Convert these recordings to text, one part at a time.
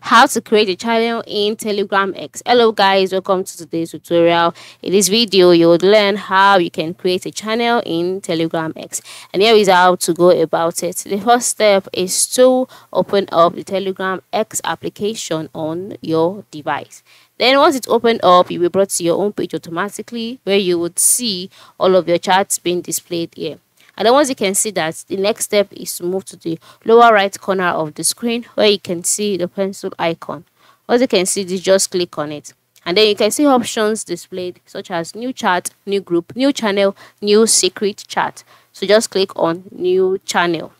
How to create a channel in Telegram X. Hello guys, welcome to today's tutorial. In this video you would learn how you can create a channel in Telegram X, and here is how to go about it. The first step is to open up the Telegram X application on your device. Then once it's opened up, you'll be brought to your own page automatically, where you would see all of your chats being displayed here. And then once you can see that, the next step is to move to the lower right corner of the screen, where you can see the pencil icon. Once you can see this, just click on it. And then you can see options displayed such as new chat, new group, new channel, new secret chat. So just click on new channel.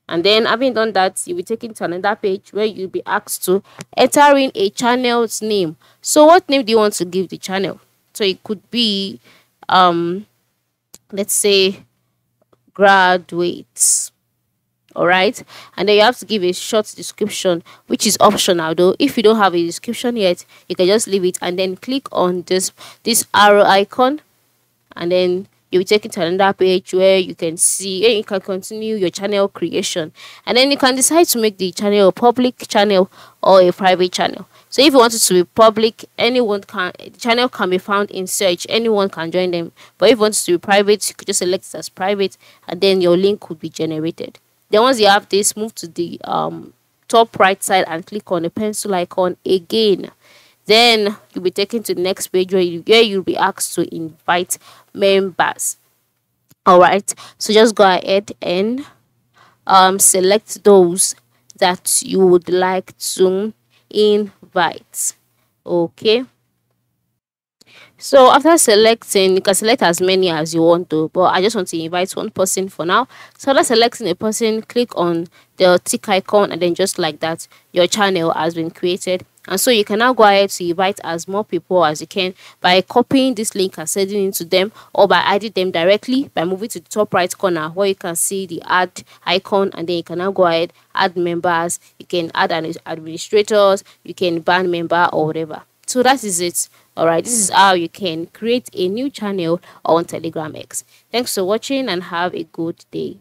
And then having done that, you'll be taken to another page where you'll be asked to enter in a channel's name. So what name do you want to give the channel? So it could be, let's say, graduates. All right, and then you have to give a short description, which is optional though. If you don't have a description yet, you can just leave it and then click on this arrow icon, and then you'll be taken to another page where you can see and you can continue your channel creation. And then you can decide to make the channel a public channel or a private channel. So if you want it to be public, the channel can be found in search, anyone can join them. But if you want it to be private, you could just select it as private, and then your link could be generated. Then once you have this, move to the top right side and click on the pencil icon again. Then you'll be taken to the next page where you'll be asked to invite members. All right, so just go ahead and select those that you would like to invite. Okay, so after selecting, you can select as many as you want to, but I just want to invite one person for now. So after selecting a person, click on the tick icon, and then just like that, your channel has been created. And so you can now go ahead to invite as more people as you can by copying this link and sending it to them, or by adding them directly by moving to the top right corner where you can see the add icon, and then you can now go ahead, add members, you can add administrators, you can ban member or whatever. So that is it. All right, this is how you can create a new channel on Telegram X. Thanks for watching and have a good day.